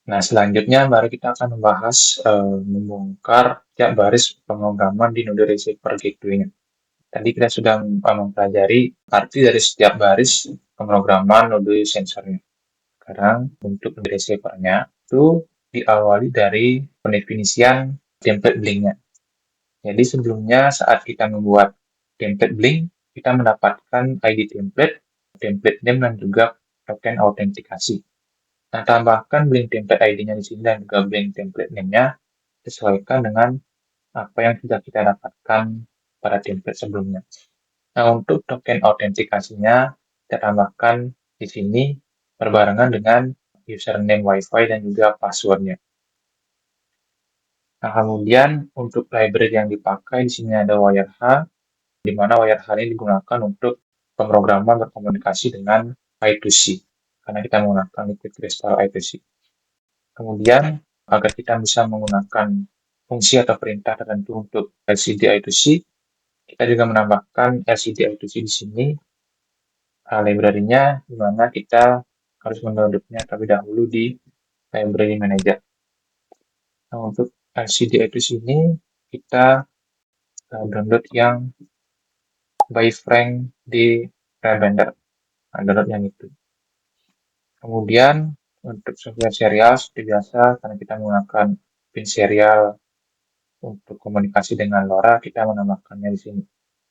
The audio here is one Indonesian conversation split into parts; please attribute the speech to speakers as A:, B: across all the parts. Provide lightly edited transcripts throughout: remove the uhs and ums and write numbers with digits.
A: Nah, selanjutnya baru kita akan membahas membongkar tiap baris pemrograman di Node Receiver Gateway-nya. Tadi kita sudah mempelajari arti dari setiap baris pemrograman node sensornya. Sekarang untuk node receiver-nya itu diawali dari pendefinisian template blink-nya. Jadi sebelumnya saat kita membuat template blink, kita mendapatkan ID template, template name, dan juga token autentikasi. Nah, tambahkan blink template ID-nya di sini dan juga blink template name-nya sesuaikan dengan apa yang sudah kita dapatkan pada template sebelumnya. Nah, untuk token autentikasinya, kita tambahkan di sini berbarengan dengan username Wi-Fi dan juga passwordnya. Nah, kemudian untuk library yang dipakai di sini ada WireH, di mana WireH ini digunakan untuk pemrograman berkomunikasi dengan I2C, karena kita menggunakan Liquid Crystal I2C. Kemudian, agar kita bisa menggunakan fungsi atau perintah tertentu untuk LCD I2C, kita juga menambahkan LCD I2C di sini, library-nya, di mana kita harus mendownloadnya terlebih dahulu di library manager. Nah, untuk LCD I2C ini, kita download yang by Frank di Ravender. Nah, download yang itu. Kemudian, untuk software serial seperti biasa, karena kita menggunakan pin serial untuk komunikasi dengan LoRa, kita menambahkannya di sini.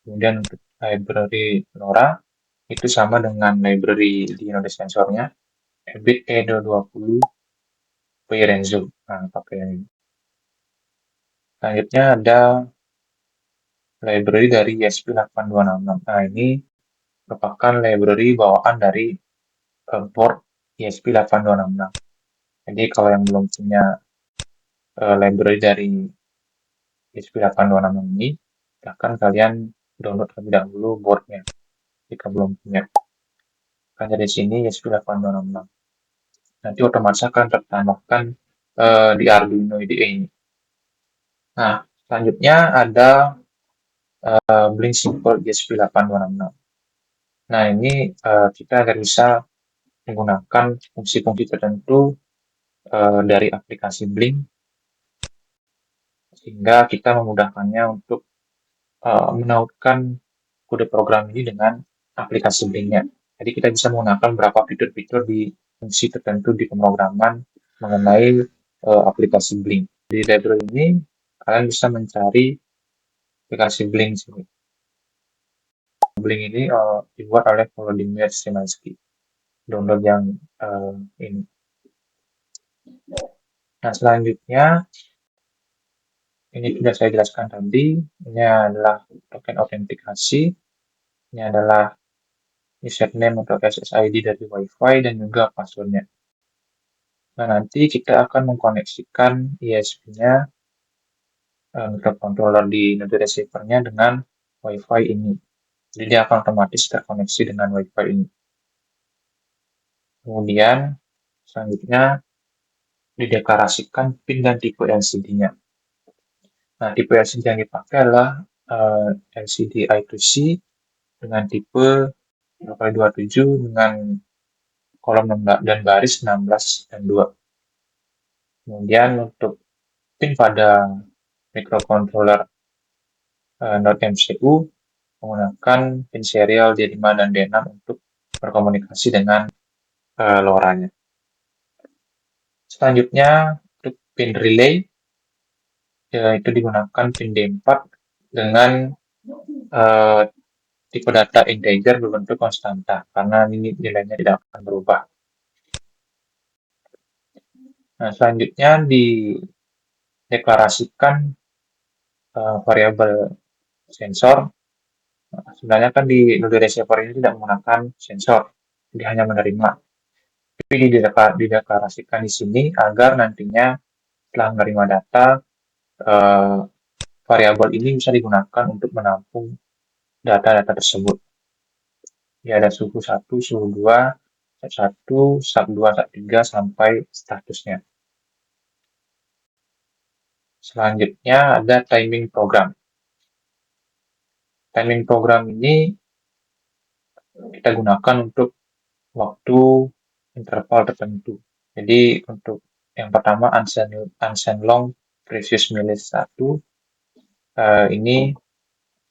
A: Kemudian untuk library LoRa, itu sama dengan library di node sensornya, EBIT E220 Renzo. Nah, pakai yang ini. Selanjutnya ada library dari ESP8266. Nah, ini merupakan library bawaan dari board ESP8266. Jadi, kalau yang belum punya library dari ESP8266 ini, silahkan kalian download terlebih dahulu boardnya jika belum punya. Kan dari sini ESP8266. Nanti otomatis akan tertambahkan di Arduino IDE ini. Nah, selanjutnya ada Blink Simple ESP8266. Nah, ini kita agar bisa menggunakan fungsi-fungsi tertentu dari aplikasi Blink, sehingga kita memudahkannya untuk menautkan kode program ini dengan aplikasi Blink-nya. Jadi kita bisa menggunakan beberapa fitur-fitur di fungsi tertentu di pemrograman mengenai aplikasi Blink. Di library ini, kalian bisa mencari aplikasi Blink sini. Blink ini dibuat oleh Volodymyr Szymanski. Download yang ini. Nah, selanjutnya, ini sudah saya jelaskan tadi, ini adalah token autentikasi, ini adalah username atau SSID dari Wi-Fi, dan juga passwordnya. Nah, nanti kita akan mengkoneksikan ISP-nya, microcontroller di node receiver-nya dengan Wi-Fi ini. Jadi dia akan otomatis terkoneksi dengan Wi-Fi ini. Kemudian, selanjutnya, dideklarasikan PIN dan tipe LCD-nya. Nah, tipe LCD yang dipakai adalah LCD I2C dengan tipe 2x27 dengan kolom dan baris 16 dan 2. Kemudian untuk PIN pada microcontroller Node MCU menggunakan pin serial D5 dan D6 untuk berkomunikasi dengan LoRa-nya. Selanjutnya, untuk pin relay, itu digunakan pin D4 dengan tipe data integer berbentuk konstanta, karena ini nilainya tidak akan berubah. Nah, selanjutnya dideklarasikan variabel sensor. Nah, sebenarnya kan di node receiver ini tidak menggunakan sensor, dia hanya menerima. Tapi dideklarasikan di sini agar nantinya setelah menerima data, variabel ini bisa digunakan untuk menampung data-data tersebut. Ya, ada suhu 1, suhu 2, SAT1, SAT2, SAT3, sampai statusnya. Selanjutnya ada timing program. Timing program ini kita gunakan untuk waktu interval tertentu. Jadi untuk Yang pertama unsigned long previous milis 1, ini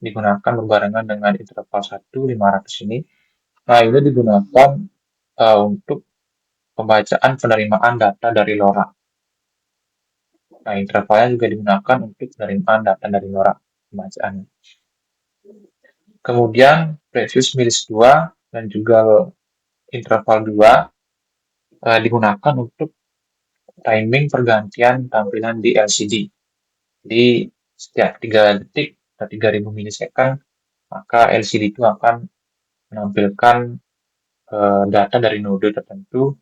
A: digunakan berbarengan dengan interval 1, 500 ini. Nah, ini digunakan untuk pembacaan penerimaan data dari LoRa. Nah, intervalnya juga digunakan untuk penerimaan data dari LoRa pembacaannya. Kemudian previous milis 2 dan juga interval 2 digunakan untuk timing pergantian tampilan di LCD. Jadi setiap 3 detik atau 3000 milisecond, maka LCD itu akan menampilkan data dari node tertentu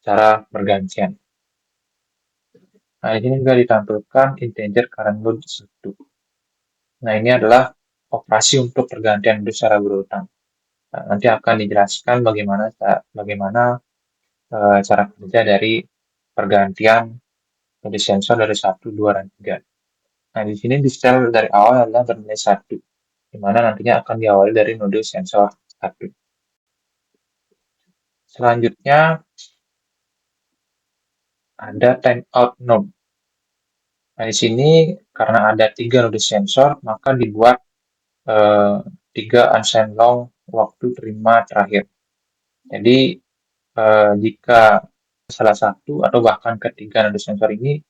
A: secara bergantian. Nah, di sini juga ditampilkan integer current load 1. Nah, ini adalah operasi untuk pergantian node secara berurutan. Nah, nanti akan dijelaskan bagaimana cara kerja dari pergantian node sensor dari 1, 2, dan 3. Nah, di sini di sel dari awal adalah bernilai 1, di mana nantinya akan diawali dari node sensor 1. Selanjutnya, ada timeout node. Nah, di sini karena ada 3 node sensor, maka dibuat 3 unsigned long waktu terima terakhir. Jadi, jika salah satu atau bahkan ketiga node sensor ini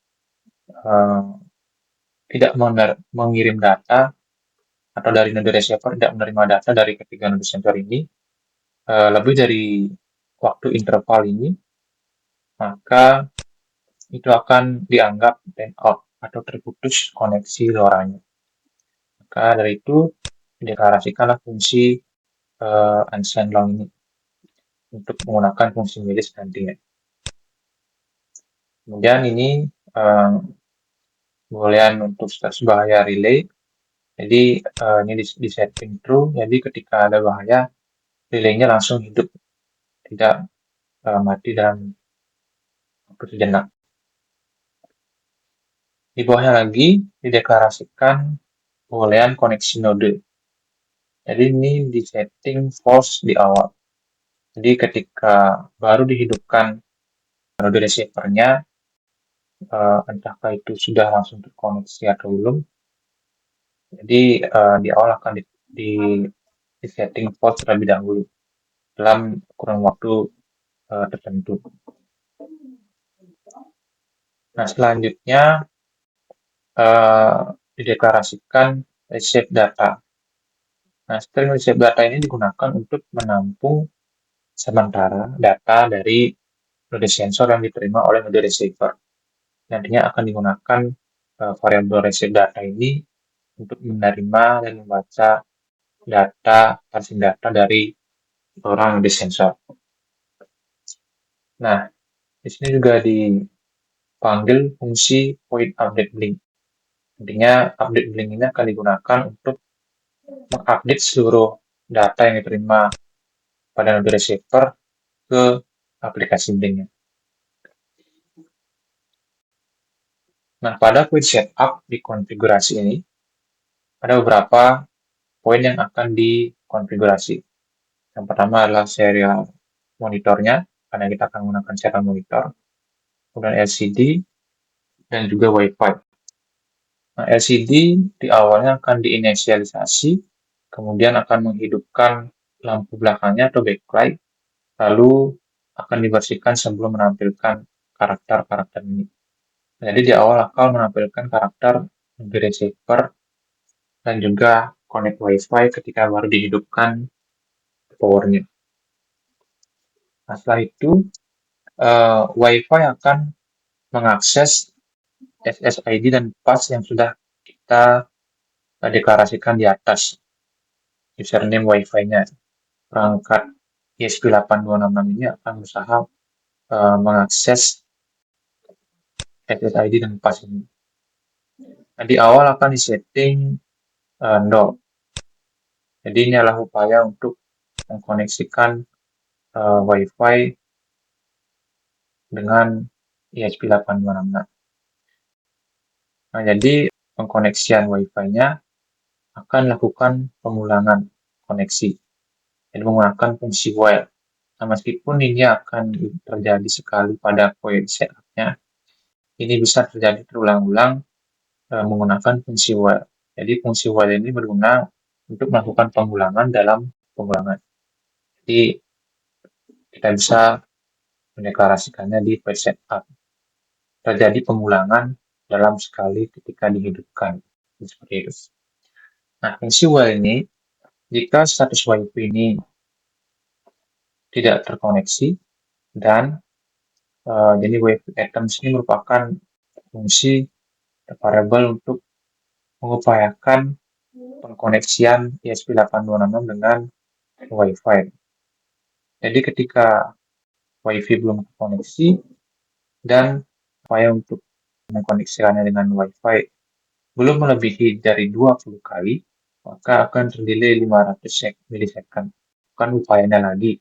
A: tidak mengirim data atau dari node receiver tidak menerima data dari ketiga node sensor ini lebih dari waktu interval ini, maka itu akan dianggap timeout atau terputus koneksi LoRa-nya. Maka dari itu dideklarasikanlah fungsi unsigned long ini untuk menggunakan fungsi milis nantinya. Kemudian ini pemboolean untuk status bahaya relay. Jadi ini di setting true. Jadi ketika ada bahaya, relaynya langsung hidup, tidak mati dalam waktu sejenak. Di bawahnya lagi dideklarasikan pemboolean koneksi node. Jadi ini di setting false di awal. Jadi ketika baru dihidupkan node receiver-nya, entahkah itu sudah langsung terkoneksi atau belum. Jadi di awal akan di setting false terlebih dahulu dalam kurun waktu tertentu. Nah, selanjutnya dideklarasikan receive data. Nah, string receive data ini digunakan untuk menampung sementara data dari node sensor yang diterima oleh node receiver. Nantinya akan digunakan variabel receive data ini untuk menerima dan membaca data, parsing data dari orang node sensor. Nah, di sini juga dipanggil fungsi void update blink. Intinya update blink ini akan digunakan untuk mengupdate seluruh data yang diterima pada node receiver ke aplikasi Blink-nya. Nah, pada quick setup di konfigurasi ini, ada beberapa poin yang akan dikonfigurasi. Yang pertama adalah serial monitornya, karena kita akan menggunakan serial monitor, kemudian LCD, dan juga Wi-Fi. Nah, LCD di awalnya akan diinisialisasi, kemudian akan menghidupkan lampu belakangnya atau backlight, lalu akan dibersihkan sebelum menampilkan karakter-karakter ini. Jadi di awal akan menampilkan karakter node receiver dan juga connect Wi-Fi ketika baru dihidupkan powernya. Nah, setelah itu Wi-Fi akan mengakses SSID dan pass yang sudah kita deklarasikan di atas. Username Wi-Fi-nya. Perangkat ESP8266 ini akan berusaha mengakses SSID dan pass ini. Nah, di awal akan disetting 0. Jadi ini adalah upaya untuk mengkoneksikan Wi-Fi dengan ESP8266. Nah, jadi pengkoneksian Wi-Fi-nya akan lakukan pengulangan koneksi. Jadi menggunakan fungsi while. Nah, meskipun ini akan terjadi sekali pada quick setup-nya, Ini bisa terjadi terulang-ulang menggunakan fungsi while. Jadi fungsi while ini berguna untuk melakukan pengulangan dalam pengulangan. Jadi kita bisa mendeklarasikannya di page setup. Terjadi pengulangan dalam sekali ketika dihidupkan. Seperti itu. Nah, fungsi while ini, jika status WiFi ini tidak terkoneksi dan jadi WiFi items ini merupakan fungsi variabel untuk mengupayakan pengkoneksian ESP8266 dengan Wi-Fi. Jadi ketika Wi-Fi belum terkoneksi dan upaya untuk mengkoneksikannya dengan Wi-Fi belum melebihi dari 20 kali, maka akan terdelay 500 milisecond. Bukan upayanya lagi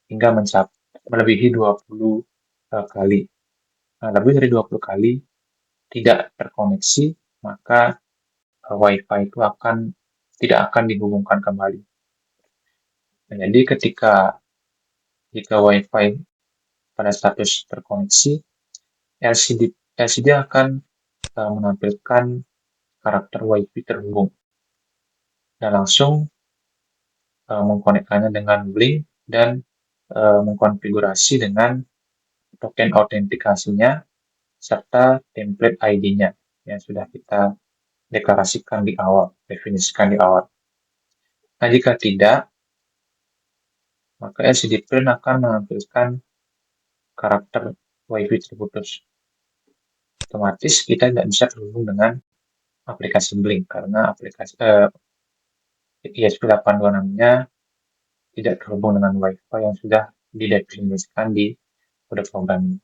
A: hingga mencapai melebihi 20 kali. Nah, lebih dari 20 kali tidak terkoneksi, maka Wi-Fi itu tidak akan dihubungkan kembali. Nah, jadi jika Wi-Fi pada status terkoneksi, LCD akan menampilkan karakter Wi-Fi terhubung dan langsung mengkonekkannya dengan Blink dan mengkonfigurasi dengan token autentikasinya serta template ID-nya yang sudah kita deklarasikan di awal, definisikan di awal. Nah, jika tidak, maka LCD Print akan menampilkan karakter Wi-Fi terputus. Otomatis kita tidak bisa terhubung dengan aplikasi Blink karena aplikasi ESP8266-nya tidak terhubung dengan Wi-Fi yang sudah didefinisikan di kode programnya.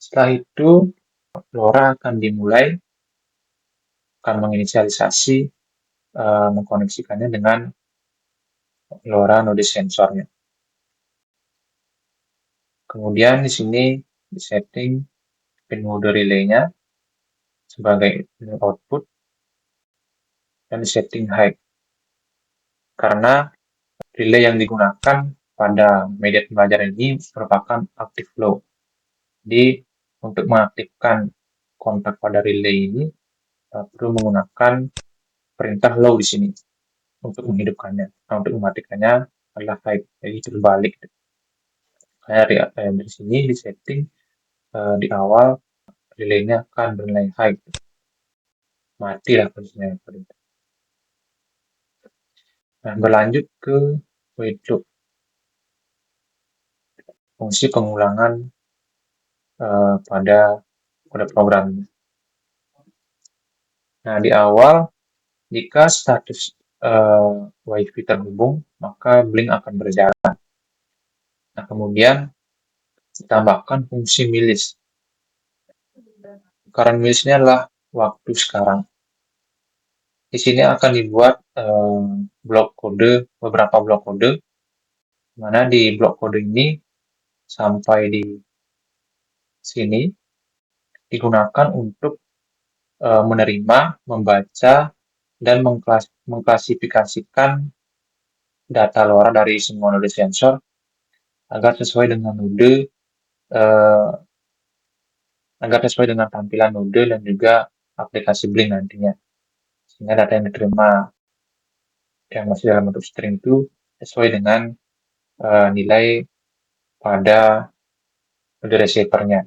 A: Setelah itu, LoRa akan menginisialisasi mengkoneksikannya dengan LoRa node sensornya. Kemudian di sini disetting pin mode relay-nya sebagai output dan disetting high. Karena relay yang digunakan pada media pembelajaran ini merupakan active low. Jadi untuk mengaktifkan kontak pada relay ini perlu menggunakan perintah low di sini untuk menghidupkannya. Nah, untuk mematikannya adalah high, jadi terbalik. Dari sini di setting di awal relay-nya akan bernilai high. Mati lah posisinya. Nah, berlanjut ke wait loop, fungsi pengulangan pada kode program. Nah, di awal jika status Wi-Fi terhubung, maka Blink akan berjalan. Nah, kemudian ditambahkan fungsi milis. Current milis-nya adalah waktu sekarang. Di sini akan dibuat beberapa blok kode, mana di blok kode ini sampai di sini digunakan untuk menerima, membaca, dan mengklasifikasikan data LoRa dari semua node sensor agar sesuai dengan tampilan node dan juga aplikasi Blink nantinya. Sehingga data yang diterima yang masih dalam bentuk string itu sesuai dengan nilai pada node receiver-nya,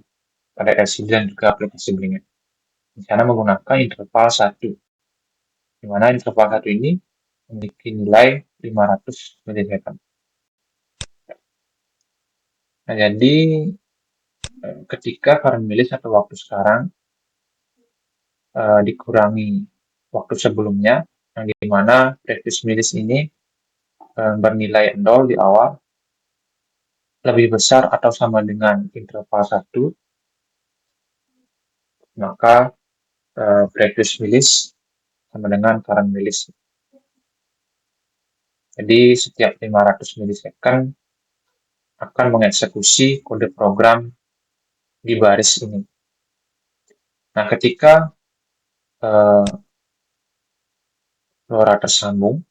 A: pada LCD dan juga aplikasi Blink-nya. Di sana menggunakan interval 1, di mana interval 1 ini memiliki nilai 500 milisecond. Nah, jadi ketika current milis atau waktu sekarang dikurangi waktu sebelumnya, yang dimana previous milis ini bernilai 0 di awal, lebih besar atau sama dengan interval 1, maka previous milis sama dengan current milis. Jadi setiap 500 milisecond akan mengeksekusi kode program di baris ini. Nah, ketika LoRa tersambung,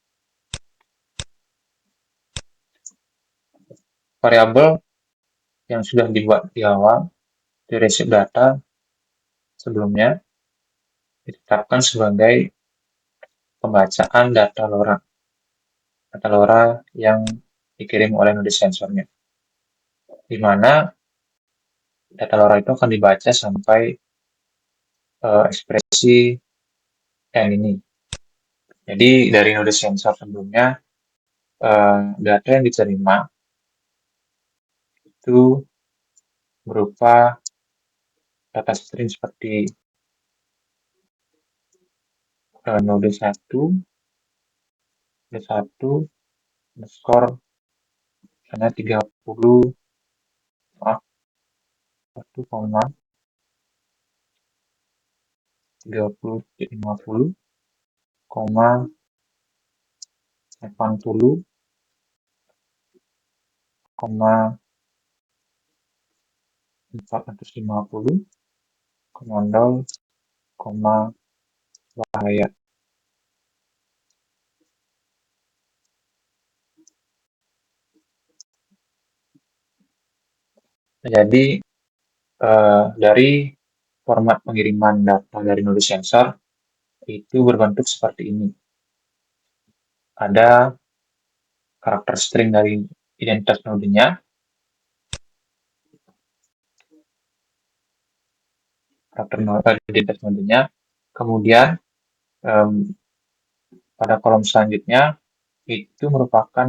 A: variabel yang sudah dibuat di awal di receive data sebelumnya ditetapkan sebagai pembacaan data LoRa yang dikirim oleh node sensornya, di mana data LoRa itu akan dibaca sampai ekspresi N ini. Jadi dari node sensor sebelumnya, data yang diterima itu berupa data string seperti node 1, underscore, misalnya 30, maaf, 1, 30.50, 80, 450, 0, bahaya. Jadi dari format pengiriman data dari node sensor itu berbentuk seperti ini. Ada karakter string dari identitas nodenya, identitas nodenya. Kemudian pada kolom selanjutnya itu merupakan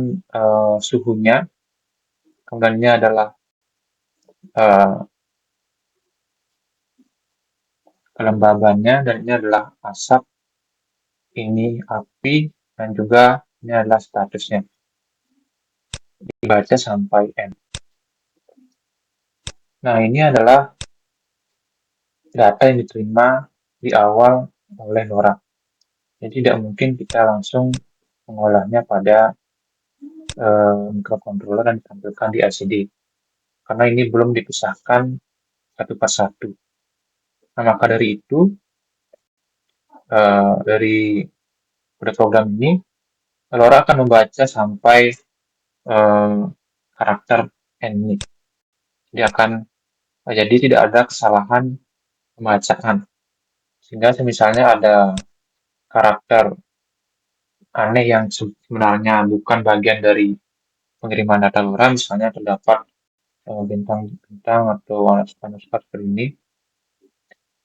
A: suhunya. Kemudian ini adalah kelembabannya, dan ini adalah asap, ini api, dan juga ini adalah statusnya. Dibaca sampai N. Nah, ini adalah data yang diterima di awal oleh LoRa. Jadi tidak mungkin kita langsung mengolahnya pada microcontroller dan ditampilkan di LCD. Karena ini belum dipisahkan satu persatu. Nah, maka dari itu, dari program ini, LoRa akan membaca sampai karakter N ini. Jadi tidak ada kesalahan pembacaan. Sehingga misalnya ada karakter aneh yang sebenarnya bukan bagian dari pengiriman data LoRa, misalnya terdapat bintang-bintang atau warna seperti ini,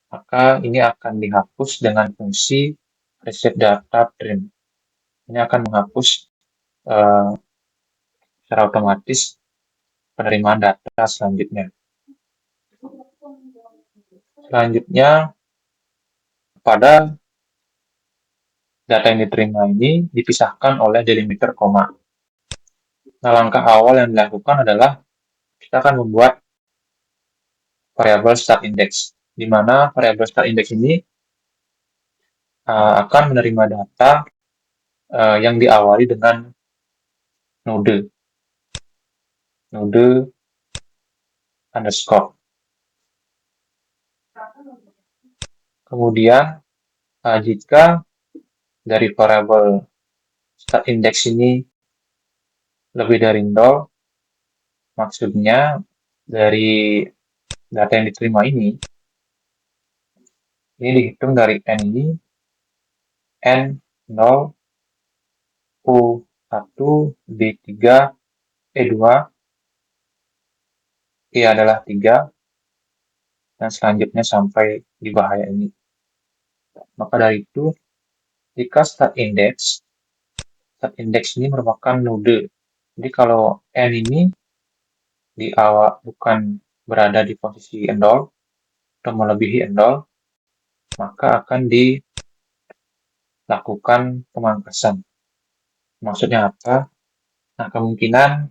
A: maka ini akan dihapus dengan fungsi reset data trim. Ini akan menghapus secara otomatis penerimaan data selanjutnya. Selanjutnya, pada data yang diterima ini dipisahkan oleh delimiter koma. Nah, langkah awal yang dilakukan adalah kita akan membuat variabel start index, di mana variabel start index ini akan menerima data yang diawali dengan node underscore. Kemudian jika dari variabel start index ini lebih dari 0, maksudnya dari data yang diterima ini dihitung dari N ini, N0, U1, B3, E2, E adalah 3, dan selanjutnya sampai di bahaya ini. Maka dari itu, jika start index ini merupakan node. Jadi kalau N ini di awal bukan berada di posisi 0 atau melebihi 0, maka akan dilakukan pemangkasan. Maksudnya apa? Nah, kemungkinan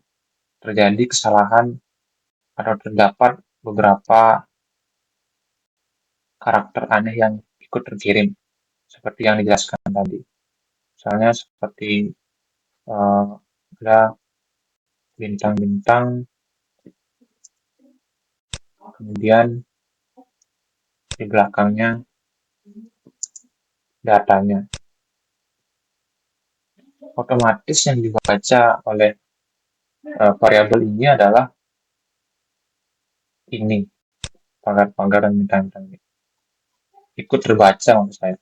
A: terjadi kesalahan atau terdapat beberapa karakter aneh yang ikut terkirim, seperti yang dijelaskan tadi. Misalnya seperti ada bintang-bintang, kemudian di belakangnya datanya. Otomatis yang dibaca oleh variabel ini adalah ini. pagar-pagar dan bintang-bintang ini ikut terbaca maksud saya.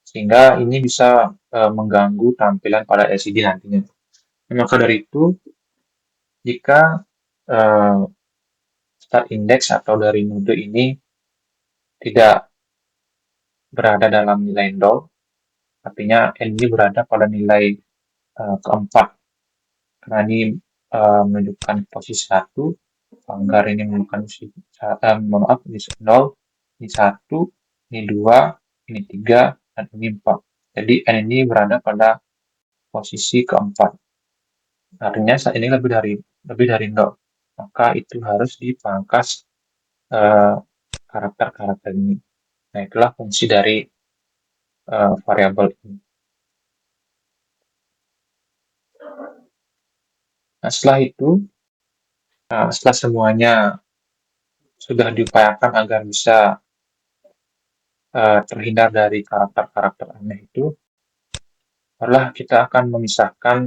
A: Sehingga ini bisa mengganggu tampilan pada LCD nantinya. Maka dari itu, jika eh, start index atau dari node ini tidak berada dalam nilai 0, artinya n ini berada pada nilai keempat, karena ini menunjukkan posisi 1, pagar ini menunjukkan posisi, maaf, ini 0, ini 1, ini 2, ini 3, dan ini 4. Jadi n ini berada pada posisi keempat. Artinya saat ini lebih dari 0. Maka itu harus dipangkas karakter-karakter ini. Nah, itulah fungsi dari variabel ini. Nah, setelah semuanya sudah diupayakan agar bisa terhindar dari karakter-karakter aneh itu, barulah kita akan melakukan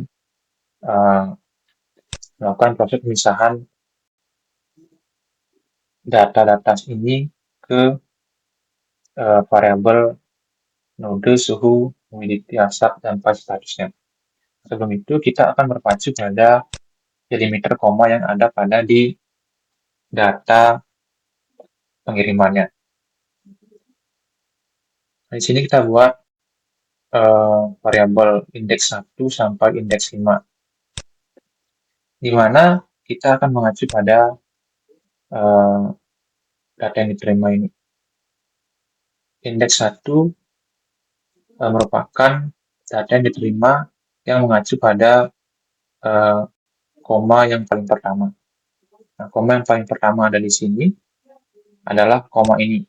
A: proses pemisahan data-data ini ke variabel node, suhu, humidity, asap, dan file statusnya. Sebelum itu, kita akan berpacu pada delimiter koma yang ada pada di data pengirimannya. Nah, di sini kita buat variabel indeks 1 sampai indeks 5, di mana kita akan mengacu pada data yang diterima ini. Indeks 1 merupakan data yang diterima yang mengacu pada koma yang paling pertama. Nah, koma yang paling pertama ada di sini adalah koma ini.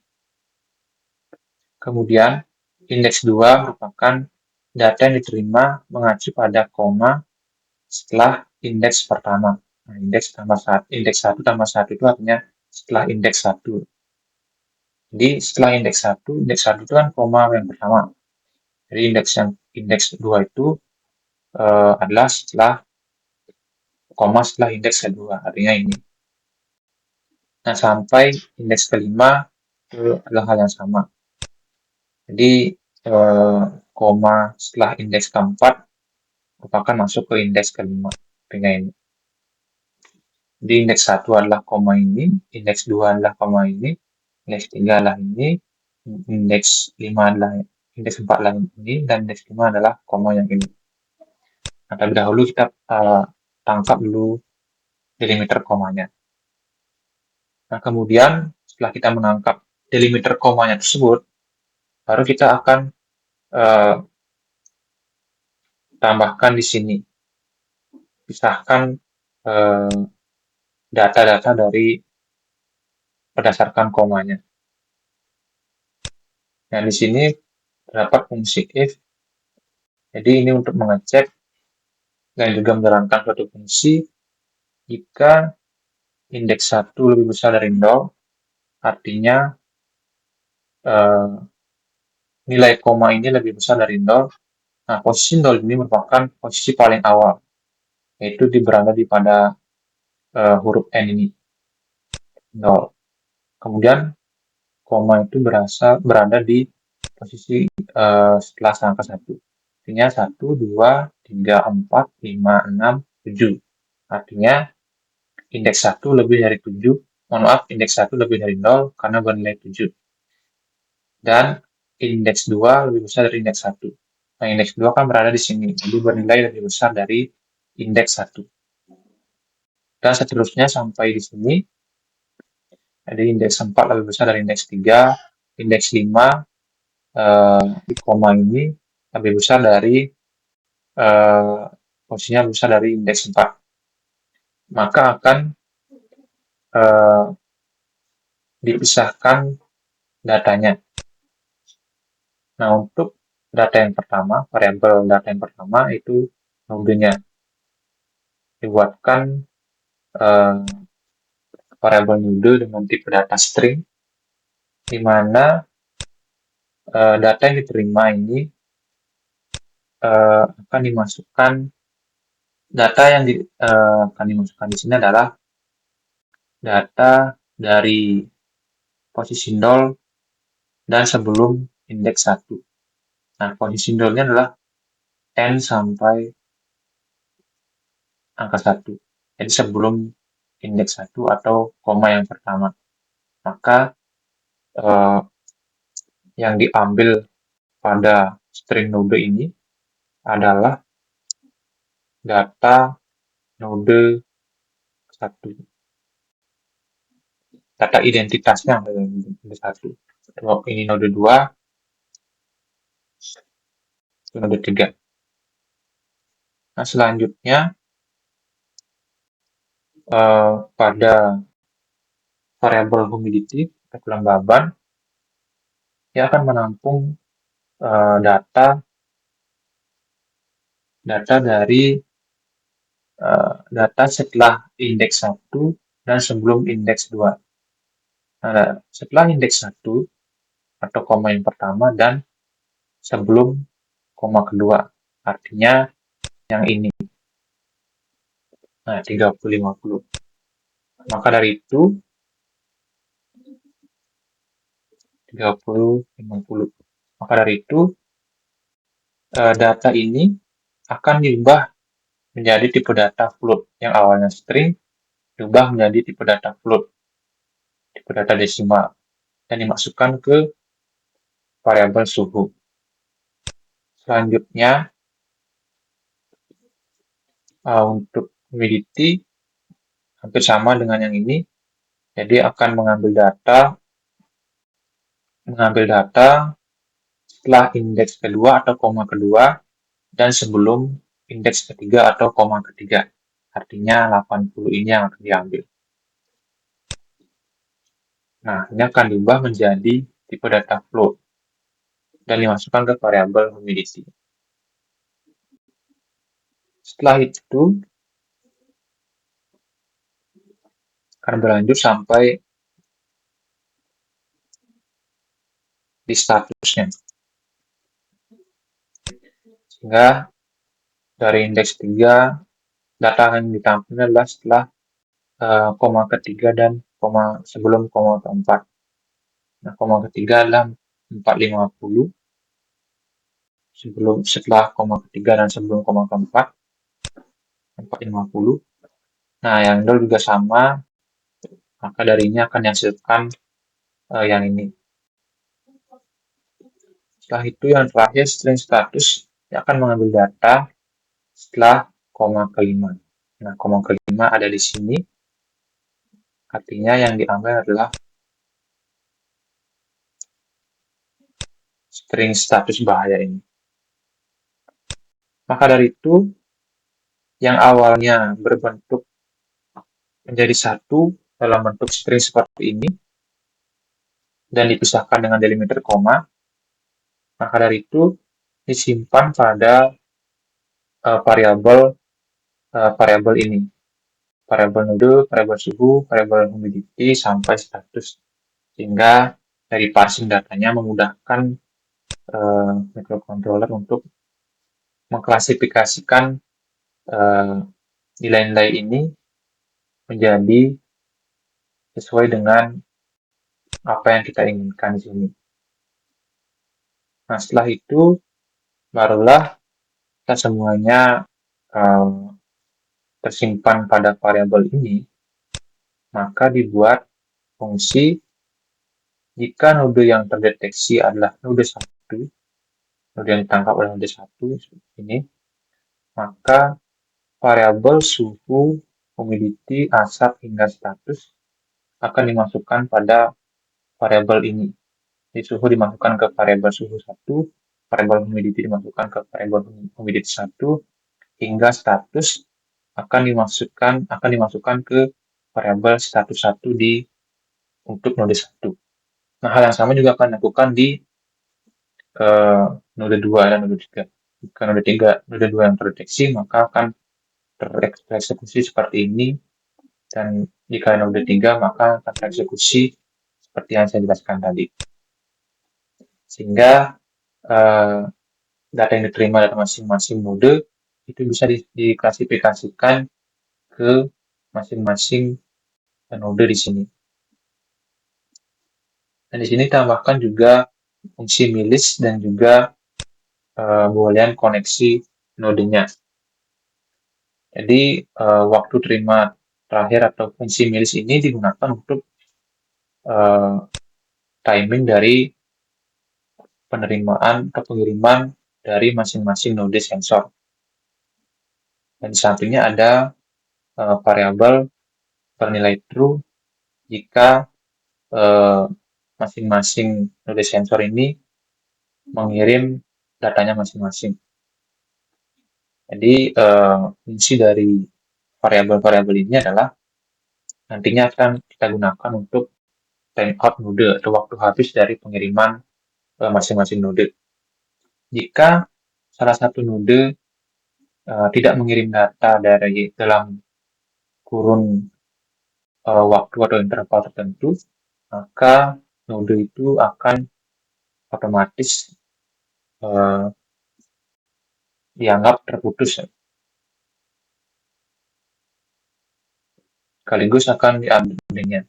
A: Kemudian, indeks 2 merupakan data yang diterima mengacu pada koma setelah indeks pertama. Nah, indeks 1 tambah 1 itu artinya setelah indeks 1. Jadi, setelah indeks 1 itu kan koma yang pertama. Jadi, indeks 2 itu adalah setelah koma setelah indeks kedua, artinya ini. Nah, sampai indeks kelima itu adalah hal yang sama. Jadi, koma setelah indeks keempat merupakan masuk ke indeks kelima. Artinya ini. Jadi, indeks 1 adalah koma ini, indeks 2 adalah koma ini, indeks 3 adalah ini, indeks 5 adalah indeks 4 adalah ini, dan indeks 5 adalah koma yang ini. Nah, terlebih dahulu kita tangkap dulu delimiter komanya. Nah, kemudian setelah kita menangkap delimiter komanya tersebut, baru kita akan tambahkan di sini, pisahkan data-data dari berdasarkan komanya. Nah, di sini terdapat fungsi if. Jadi ini untuk mengecek dan juga menjalankan suatu fungsi jika indeks 1 lebih besar dari 0, artinya nilai koma ini lebih besar dari 0. Nah, posisi 0 ini merupakan posisi paling awal, yaitu berada di pada huruf N ini, 0. Kemudian, koma itu berada di posisi setelah angka 1. Artinya 1, 2, 3, 4, 5, 6, 7. Artinya indeks 1 lebih dari 7. Mohon maaf, indeks 1 lebih dari 0 karena bernilai 7. Dan indeks 2 lebih besar dari indeks 1. Nah, indeks 2 kan berada di sini, jadi bernilai lebih besar dari indeks 1. Dan seterusnya sampai di sini. Jadi indeks 4 lebih besar dari indeks 3, indeks 5 di koma ini lebih besar dari posisinya lebih besar dari indeks 4. Maka akan dipisahkan datanya. Nah, untuk data yang pertama, variabel data yang pertama itu nodenya. Dibuatkan variabel node dengan tipe data string, di mana data yang diterima ini akan dimasukkan, data yang akan dimasukkan di sini adalah data dari posisi 0, dan sebelum indeks 1. Nah, posisi 0-nya adalah N sampai angka 1. Jadi sebelum indeks 1 atau koma yang pertama. Maka eh, yang diambil pada string node ini adalah data node 1. Data identitasnya node 1. Ini node 2, ini node 3. Nah, selanjutnya pada variabel humidity atau kelembaban yang akan menampung data dari data setelah indeks 1 dan sebelum indeks 2. Nah, setelah indeks 1 atau koma yang pertama dan sebelum koma kedua, artinya yang ini. Nah, 30-50. Maka dari itu 30-50. Maka dari itu data ini akan diubah menjadi tipe data float yang awalnya string diubah menjadi tipe data float, tipe data desimal, dan dimasukkan ke variabel suhu. Selanjutnya untuk humidity hampir sama dengan yang ini. Jadi akan mengambil data setelah indeks kedua atau koma kedua dan sebelum indeks ketiga atau koma ketiga. Artinya 80 ini yang akan diambil. Nah, ini akan diubah menjadi tipe data float dan dimasukkan ke variabel humidity. Setelah itu akan berlanjut sampai di statusnya. Sehingga dari indeks 3, data yang ditampilkan adalah setelah koma ketiga dan sebelum koma keempat. Nah, koma ketiga adalah 450 setelah koma ketiga dan sebelum koma keempat 450. Nah, yang 0 juga sama, maka darinya akan dihasilkan yang ini. Setelah itu yang terakhir string status yang akan mengambil data setelah koma kelima. Nah, koma kelima ada di sini. Artinya yang diambil adalah string status bahaya ini. Maka dari itu, yang awalnya berbentuk menjadi satu dalam bentuk string seperti ini, dan dipisahkan dengan delimiter koma, maka dari itu disimpan pada variabel ini. Variabel node, variabel suhu, variabel humidity, sampai status. Sehingga dari parsing datanya memudahkan microcontroller untuk mengklasifikasikan nilai-nilai ini menjadi sesuai dengan apa yang kita inginkan di sini. Nah, setelah itu barulah kita semuanya tersimpan pada variabel ini, maka dibuat fungsi jika node yang terdeteksi adalah node 1, node yang ditangkap oleh node 1 ini, maka variabel suhu, humidity, asap, hingga status akan dimasukkan pada variabel ini. Jadi suhu dimasukkan ke variabel suhu 1, variabel humidity dimasukkan ke variabel humidity 1, hingga status akan dimasukkan ke variabel status 1 untuk node 1. Nah, hal yang sama juga akan dilakukan di node 2 dan node 3. Jika node 2 yang terdeteksi, maka akan tereksekusi seperti ini, dan jika node 3, maka akan tereksekusi seperti yang saya jelaskan tadi. Sehingga data yang diterima dari masing-masing node itu bisa diklasifikasikan ke masing-masing node di sini. Dan di sini tambahkan juga fungsi milis dan juga boolean koneksi nodenya. Jadi waktu terima terakhir atau fungsi milis ini digunakan untuk timing dari penerimaan atau pengiriman dari masing-masing node sensor. Dan di sampingnya ada variabel bernilai true jika masing-masing node sensor ini mengirim datanya masing-masing. Jadi fungsi dari variabel-variabel ini adalah nantinya akan kita gunakan untuk timeout node atau waktu habis dari pengiriman masing-masing node. Jika salah satu node tidak mengirim data dari dalam kurun waktu atau interval tertentu, maka node itu akan otomatis dianggap terputus. Sekaligus akan diambil nodenya.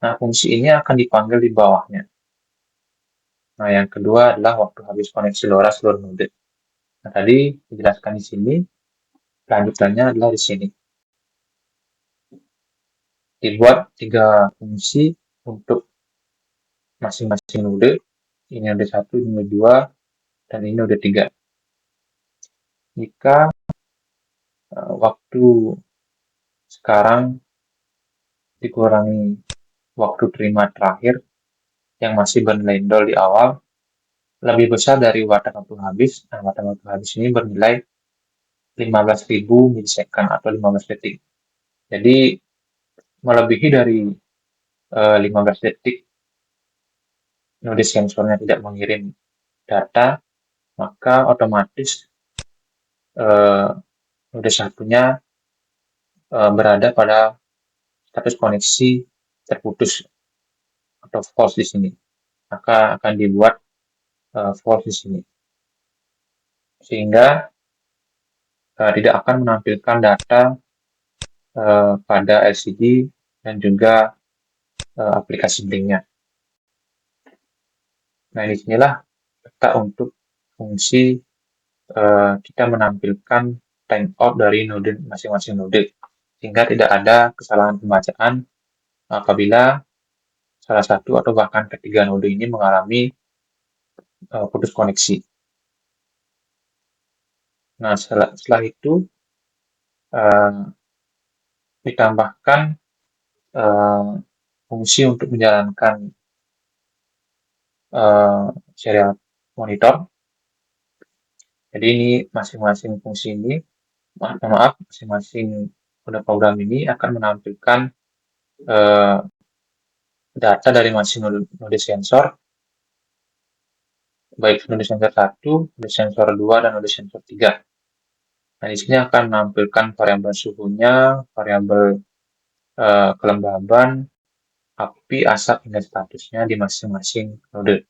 A: Nah, fungsi ini akan dipanggil di bawahnya. Nah, yang kedua adalah waktu habis koneksi LoRa seluruh node. Nah, tadi dijelaskan di sini, lanjutannya adalah di sini. Dibuat 3 fungsi untuk masing-masing node. Ini node 1, ini node 2, dan ini node 3. Jika waktu sekarang dikurangi waktu terima terakhir yang masih bernilai 0 di awal, lebih besar dari batas waktu habis. Nah, batas waktu habis ini bernilai 15.000 milisecond atau 15 detik. Jadi melebihi dari 15 detik node sensornya tidak mengirim data, maka otomatis node satunya berada pada status koneksi terputus atau false di sini. Maka akan dibuat false di sini. Sehingga tidak akan menampilkan data pada LCD dan juga aplikasi blinknya. Nah, disinilah letak untuk fungsi kita menampilkan timeout dari node masing-masing node, sehingga tidak ada kesalahan pembacaan apabila salah satu atau bahkan ketiga node ini mengalami putus koneksi. Nah, setelah itu ditambahkan fungsi untuk menjalankan serial monitor. Jadi ini masing-masing fungsi ini, maaf, masing-masing program ini akan menampilkan data dari masing node sensor, baik node sensor 1, node sensor 2, dan node sensor 3. Nah, di sini akan menampilkan variabel suhunya, variabel kelembaban, api, asap, hingga statusnya di masing-masing node.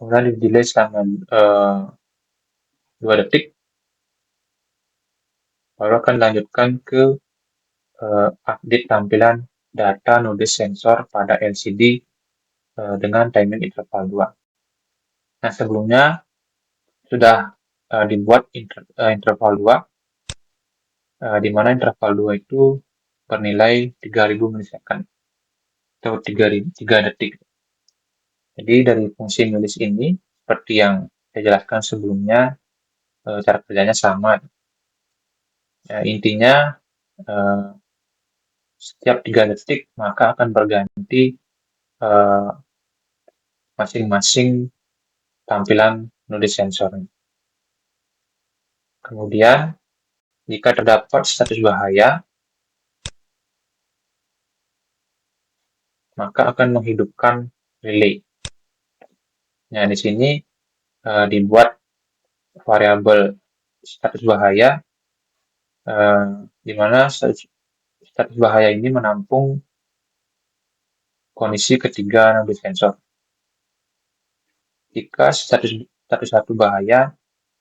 A: Kemudian di delay selama 2 detik, baru akan dilanjutkan ke update tampilan data node sensor pada LCD dengan timing interval 2. Nah, sebelumnya sudah dibuat interval 2, di mana interval 2 itu bernilai 3000 milisecond atau 3 detik. Jadi dari fungsi milis ini, seperti yang saya jelaskan sebelumnya, cara kerjanya sama. Intinya, setiap 3 detik maka akan berganti masing-masing tampilan node sensor. Kemudian, jika terdapat status bahaya, maka akan menghidupkan relay. Nah, di sini dibuat variabel status bahaya, di mana status bahaya ini menampung kondisi ketiga node sensor. Jika status 1 bahaya,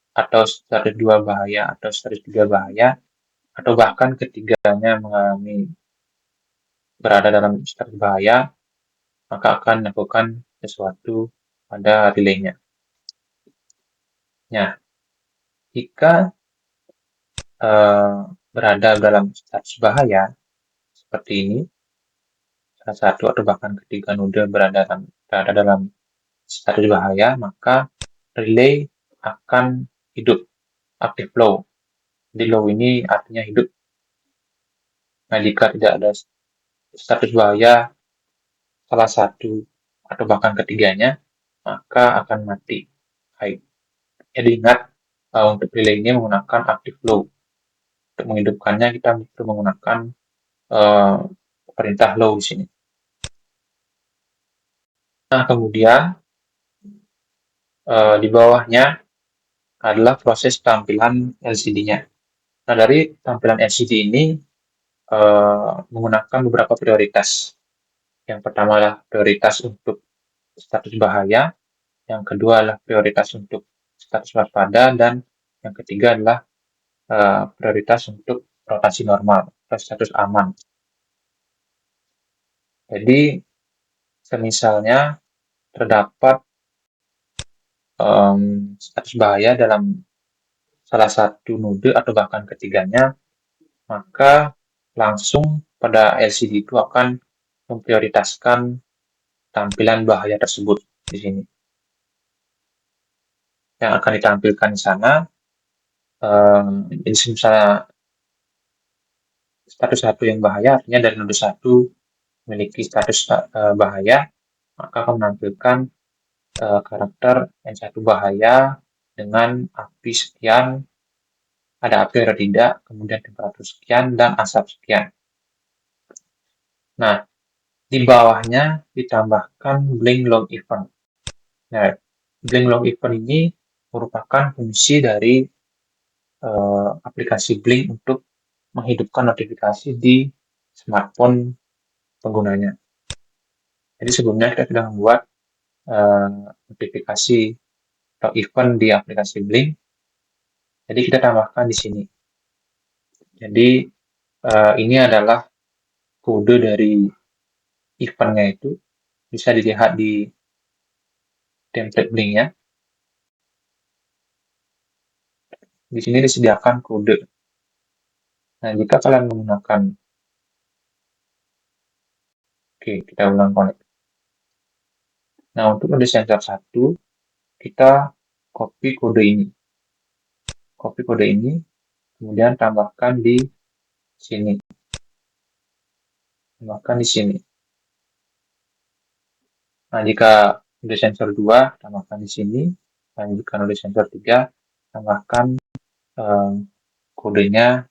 A: atau status 2 bahaya, atau status 3 bahaya, atau bahkan ketiganya berada dalam status bahaya, maka akan melakukan sesuatu pada relay-nya. Nah, jika berada dalam status bahaya seperti ini, salah satu atau bahkan ketiga node berada dalam status bahaya, maka relay akan hidup, active low. Jadi low ini artinya hidup. Nah, jika tidak ada status bahaya salah satu atau bahkan ketiganya, maka akan mati. Baik. Jadi ingat, untuk relay ini menggunakan active low. Untuk menghidupkannya kita perlu menggunakan perintah low di sini. Nah, kemudian di bawahnya adalah proses tampilan LCD-nya. Nah, dari tampilan LCD ini menggunakan beberapa prioritas. Yang pertama adalah prioritas untuk status bahaya, yang kedua adalah prioritas untuk status waspada, dan yang ketiga adalah prioritas untuk rotasi normal atau status aman. Jadi, semisalnya terdapat status bahaya dalam salah satu node atau bahkan ketiganya, maka langsung pada LCD itu akan memprioritaskan tampilan bahaya tersebut di sini. Yang akan ditampilkan di sana, jadi misalnya status 1 yang bahaya, artinya dari node 1 memiliki status bahaya, maka akan menampilkan karakter N1 bahaya dengan api sekian, ada api atau tidak, kemudian temperatur sekian, dan asap sekian. Nah, di bawahnya ditambahkan blink long event. Nah, blink long event ini merupakan fungsi dari aplikasi Blink untuk menghidupkan notifikasi di smartphone penggunanya. Jadi sebelumnya kita sudah membuat notifikasi atau event di aplikasi Blink. Jadi kita tambahkan di sini. Jadi ini adalah kode dari eventnya itu. Bisa dilihat di template Blink-nya. Di sini disediakan kode. Nah, jika kalian menggunakan, oke, kita ulang connect. Nah, untuk node sensor 1, kita copy kode ini. Copy kode ini, kemudian tambahkan di sini. Tambahkan di sini. Nah, jika node sensor 2, tambahkan di sini. Dan jika node sensor 3, tambahkan kodenya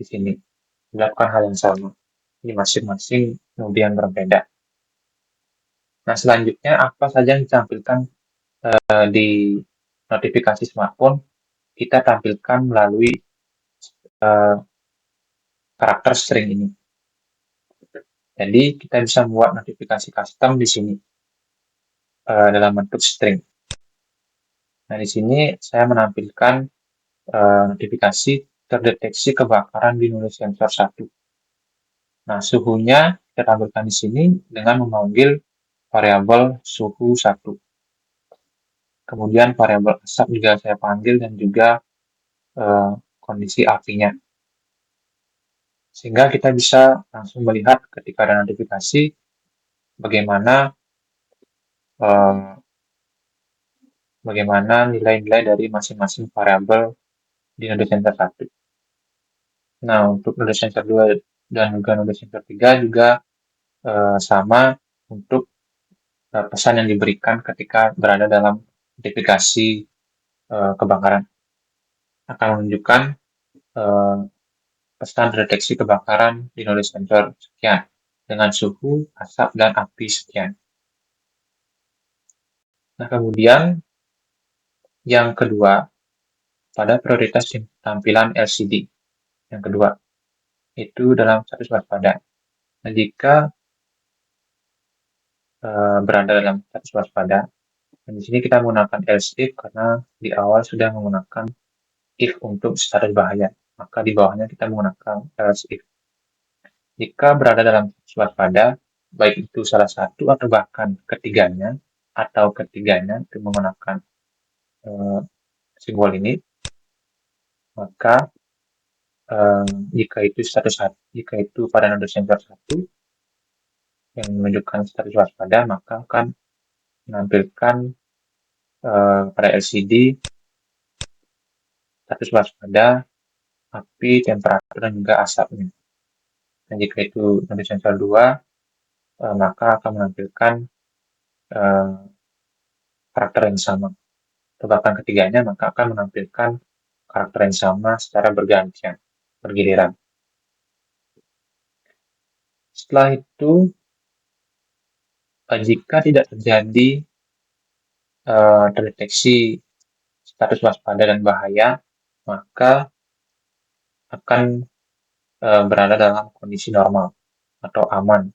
A: di sini. Dilakukan hal yang sama. Ini masing-masing node yang berbeda. Nah, selanjutnya apa saja yang ditampilkan di notifikasi smartphone, kita tampilkan melalui karakter string ini. Jadi, kita bisa membuat notifikasi custom di sini dalam bentuk string. Nah, di sini saya menampilkan notifikasi terdeteksi kebakaran di node sensor 1. Nah, suhunya kita tampilkan di sini dengan memanggil variabel suhu 1. Kemudian variabel asap juga saya panggil dan juga kondisi apinya. Sehingga kita bisa langsung melihat ketika ada notifikasi bagaimana nilai-nilai dari masing-masing variabel di node sensor 1. Nah, untuk node sensor 2 dan juga node sensor 3 juga sama untuk pesan yang diberikan ketika berada dalam notifikasi kebakaran. Akan menunjukkan pesan deteksi kebakaran di node sensor sekian dengan suhu, asap, dan api sekian. Nah, kemudian yang kedua, pada prioritas tampilan LCD. Yang kedua, itu dalam status waspada. Nah, jika berada dalam status waspada, dan di sini kita menggunakan else if karena di awal sudah menggunakan if untuk status bahaya. Maka di bawahnya kita menggunakan else if. Jika berada dalam status waspada, baik itu salah satu atau bahkan ketiganya, itu menggunakan eh, simbol ini, maka eh, jika itu pada node sensor 1 yang menunjukkan status waspada, maka akan menampilkan pada LCD status waspada, api, temperatur, dan juga asapnya. Dan jika itu node sensor 2, maka akan menampilkan eh, karakter yang sama. Atau bahkan ketiganya, maka akan menampilkan karakter yang sama secara bergantian, bergiliran. Setelah itu, jika tidak terjadi terdeteksi status waspada dan bahaya, maka akan berada dalam kondisi normal atau aman.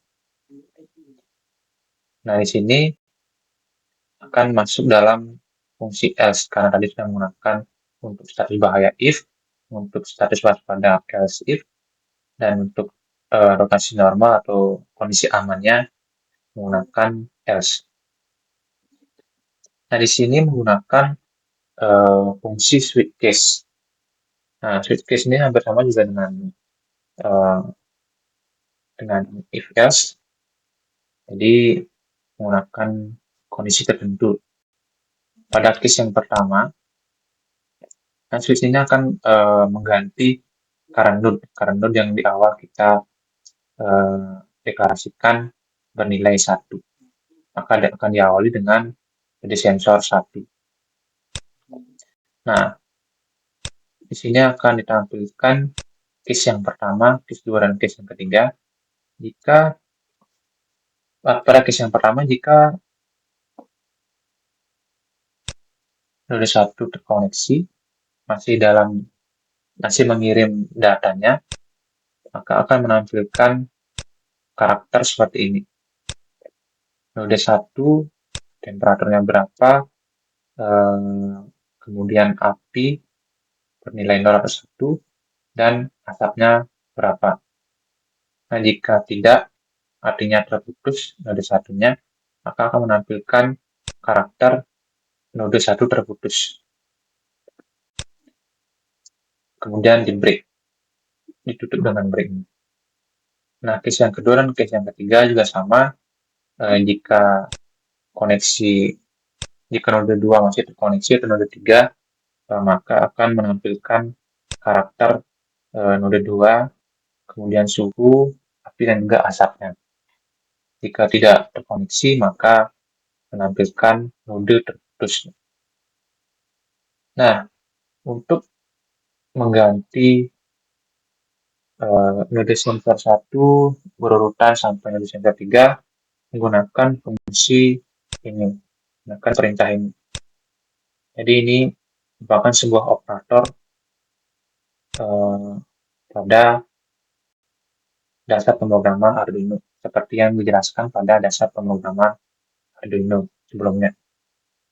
A: Nah, di sini akan masuk dalam fungsi else, karena tadi sudah menggunakan untuk status bahaya if, untuk status waspada else if, dan untuk rotasi normal atau kondisi amannya menggunakan else. Nah, di sini menggunakan fungsi switch case. Nah, switch case ini hampir sama juga uh, dengan if else. Jadi menggunakan kondisi tertentu. Pada case yang pertama, nah switch ini akan mengganti current node yang di awal kita deklarasikan bernilai 1. Maka akan diawali dengan jadi sensor 1. Nah, di sini akan ditampilkan case yang pertama, case 2, dan case yang ketiga. Pada case yang pertama, jika node 1 terkoneksi, masih mengirim datanya, maka akan menampilkan karakter seperti ini. Node 1, temperaturnya berapa, kemudian api bernilai 0 atau 1, dan asapnya berapa. Nah, jika tidak, artinya terputus node satunya, maka akan menampilkan karakter node 1 terputus. Kemudian di break, ditutup dengan break. Nah, case yang kedua dan case yang ketiga juga sama. Jika node 2 masih terkoneksi atau node 3, maka akan menampilkan karakter node 2, kemudian suhu, api, dan juga asapnya. Jika tidak terkoneksi, maka menampilkan node terputus. Nah, untuk mengganti node sensor 1 berurutan sampai node sensor 3 menggunakan fungsi ini, menggunakan perintah ini. Jadi ini merupakan sebuah operator pada dasar pemrograman Arduino, seperti yang dijelaskan pada dasar pemrograman Arduino sebelumnya.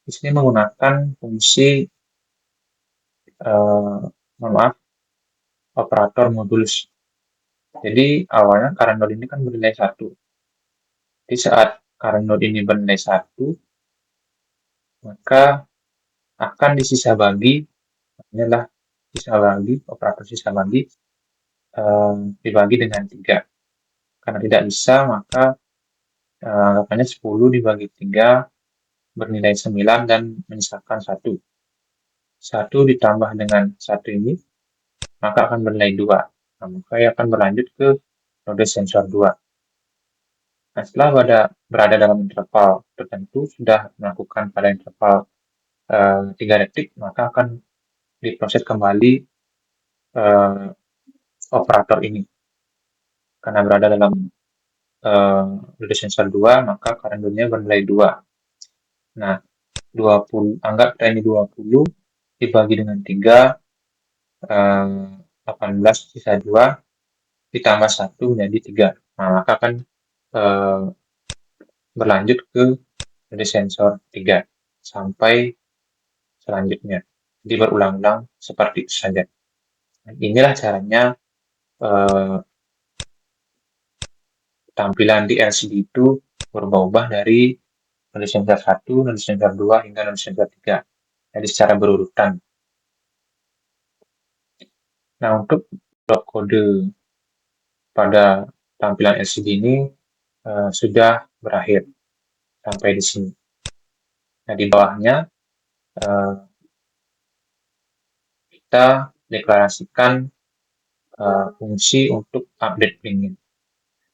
A: Di sini menggunakan fungsi operator modulus. Jadi awalnya current node ini kan bernilai 1. Di saat current node ini bernilai 1, maka akan disisa bagi, inilah sisa bagi, operator sisa bagi, dibagi dengan 3. Karena tidak bisa, maka anggapannya 10 dibagi 3 bernilai 9 dan menyisakan 1. 1 ditambah dengan 1 ini, maka akan bernilai 2. Nah, maka akan berlanjut ke node sensor 2. Nah, setelah berada dalam interval tertentu, sudah melakukan pada interval 3 detik, maka akan diproses kembali operator ini. Karena berada dalam node sensor 2, maka current node-nya bernilai 2. Nah, 20, anggap ini 20 dibagi dengan 3, 18 sisa 2, ditambah 1 menjadi 3. Nah, maka akan berlanjut ke node sensor 3 sampai selanjutnya. Jadi berulang-ulang seperti itu saja. Nah, inilah caranya tampilan di LCD itu berubah-ubah dari node sensor 1, node sensor 2, hingga node sensor 3. Jadi secara berurutan. Nah, untuk blok kode pada tampilan LCD ini sudah berakhir sampai di sini. Nah, di bawahnya kita deklarasikan fungsi untuk update Blink.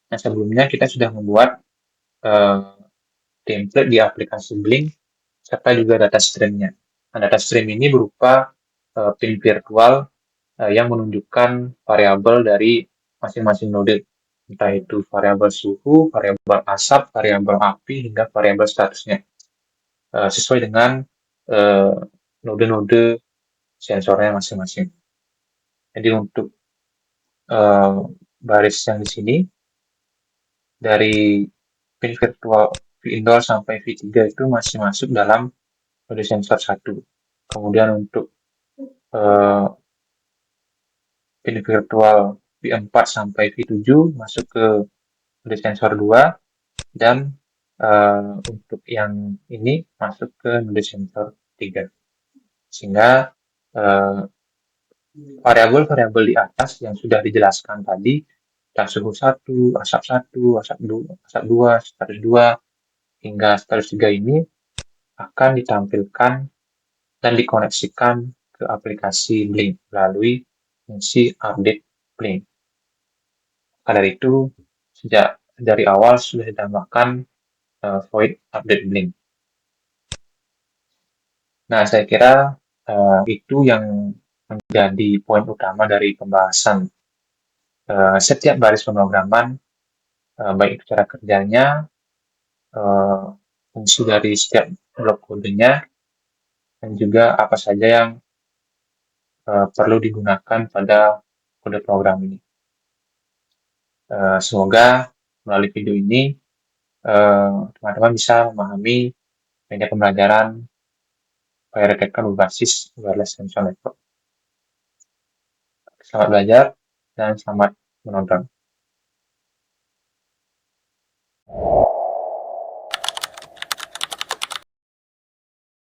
A: Nah, sebelumnya kita sudah membuat template di aplikasi Blink serta juga data stream-nya. Nah, data stream ini berupa pin virtual yang menunjukkan variabel dari masing-masing node, entah itu variabel suhu, variabel asap, variabel api, hingga variabel statusnya, sesuai dengan node-node sensornya masing-masing. Jadi untuk baris yang di sini, dari pin virtual V0 sampai V3 itu masih masuk dalam node sensor 1. Kemudian untuk pin virtual V4 sampai V7 masuk ke node sensor 2, dan untuk yang ini masuk ke node sensor 3. Sehingga variabel-variabel di atas yang sudah dijelaskan tadi, suhu 1, asap 1, asap 2, status 2, hingga status 3 ini akan ditampilkan dan dikoneksikan ke aplikasi Blink melalui fungsi update Blink. Maka dari itu, sejak dari awal sudah ditambahkan void update Blink. Nah, saya kira itu yang menjadi poin utama dari pembahasan setiap baris pemrograman, baik itu cara kerjanya, fungsi dari setiap blok kodenya, dan juga apa saja yang perlu digunakan pada kode program ini. Semoga melalui video ini teman-teman bisa memahami media pembelajaran Fire Detector berbasis wireless sensor network. Selamat belajar dan selamat menonton.